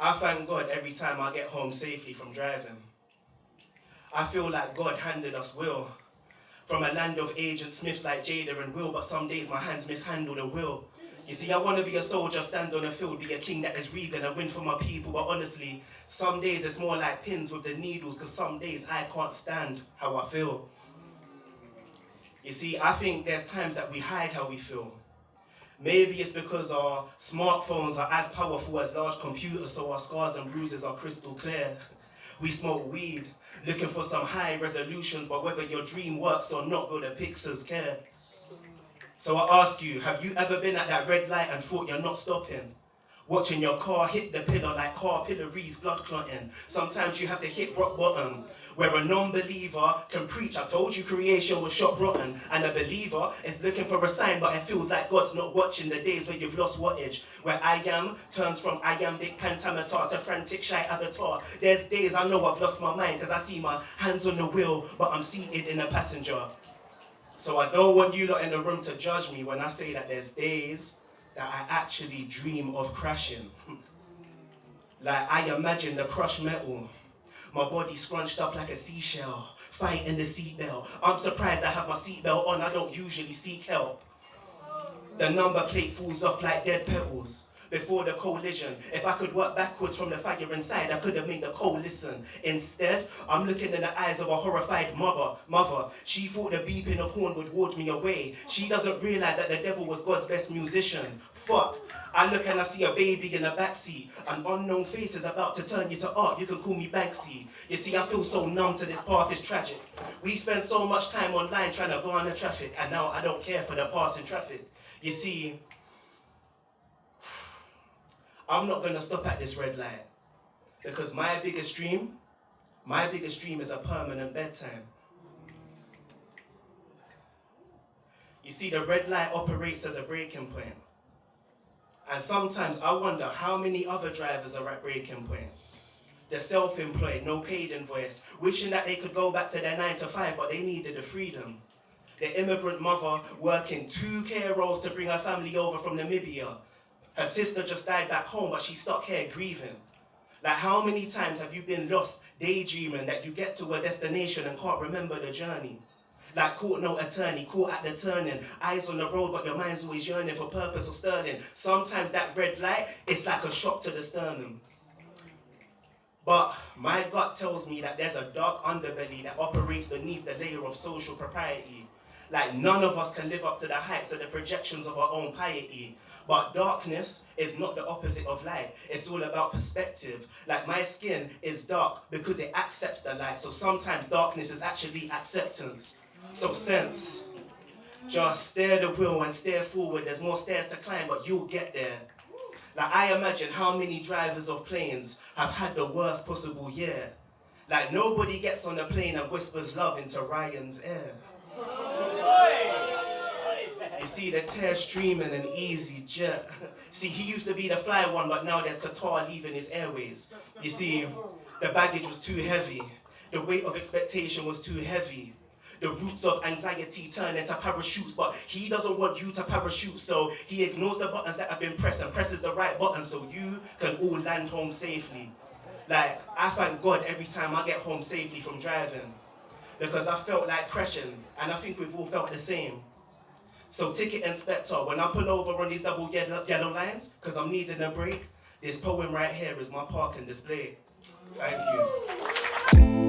I thank God every time I get home safely from driving. I feel like God handed us will. From a land of Agent Smiths like Jada and Will, but some days my hands mishandle the will. You see, I want to be a soldier, stand on the field, be a king that is Regan and win for my people, but honestly, some days it's more like pins with the needles, because some days I can't stand how I feel. You see, I think there's times that we hide how we feel. Maybe it's because our smartphones are as powerful as large computers, so our scars and bruises are crystal clear. We smoke weed, looking for some high resolutions, but whether your dream works or not, will the pixels care? So I ask you, have you ever been at that red light and thought you're not stopping? Watching your car hit the pillar like capillaries blood clotting. Sometimes you have to hit rock bottom, where a non-believer can preach, I told you creation was shot rotten, and a believer is looking for a sign, but it feels like God's not watching. The days where you've lost wattage, where I am turns from iambic pentameter to frantic shy avatar. There's days I know I've lost my mind, because I see my hands on the wheel, but I'm seated in a passenger. So I don't want you lot in the room to judge me when I say that there's days that I actually dream of crashing. Like I imagine the crushed metal, my body scrunched up like a seashell, fighting the seatbelt. I'm surprised I have my seatbelt on, I don't usually seek help. The number plate falls off like dead petals before the collision. If I could work backwards from the fire inside, I could have made the coal listen. Instead, I'm looking in the eyes of a horrified mother. She thought the beeping of horn would ward me away. She doesn't realize that the devil was God's best musician. Fuck. I look and I see a baby in the backseat. An unknown face is about to turn you to art. You can call me Banksy. You see, I feel so numb to this path, it's tragic. We spend so much time online trying to go on the traffic, and now I don't care for the passing traffic. You see, I'm not gonna stop at this red light, because my biggest dream is a permanent bedtime. You see, the red light operates as a breaking point. And sometimes I wonder how many other drivers are at breaking point. The self-employed, no paid invoice, wishing that they could go back to their 9 to 5, but they needed the freedom. The immigrant mother working 2 care roles to bring her family over from Namibia. Her sister just died back home, but she's stuck here grieving. Like, how many times have you been lost daydreaming that you get to a destination and can't remember the journey? Like court no attorney, caught at the turning, eyes on the road, but your mind's always yearning for purpose or sterling. Sometimes that red light, it's like a shock to the sternum. But my gut tells me that there's a dark underbelly that operates beneath the layer of social propriety. Like none of us can live up to the heights of the projections of our own piety. But darkness is not the opposite of light. It's all about perspective. Like my skin is dark because it accepts the light. So sometimes darkness is actually acceptance. So sense, just steer the wheel and steer forward. There's more stairs to climb, but you'll get there. Like I imagine how many drivers of planes have had the worst possible year. Like nobody gets on the plane and whispers love into Ryan's ear. You see the tear streaming an easy jet. See, he used to be the fly one, but now there's Qatar leaving his airways. You see, the baggage was too heavy. The weight of expectation was too heavy. The roots of anxiety turn into parachutes, but he doesn't want you to parachute, so he ignores the buttons that have been pressed and presses the right button so you can all land home safely. Like, I thank God every time I get home safely from driving, because I felt like crashing, and I think we've all felt the same. So ticket inspector, when I pull over on these double yellow lines, because I'm needing a break, this poem right here is my parking display. Thank you.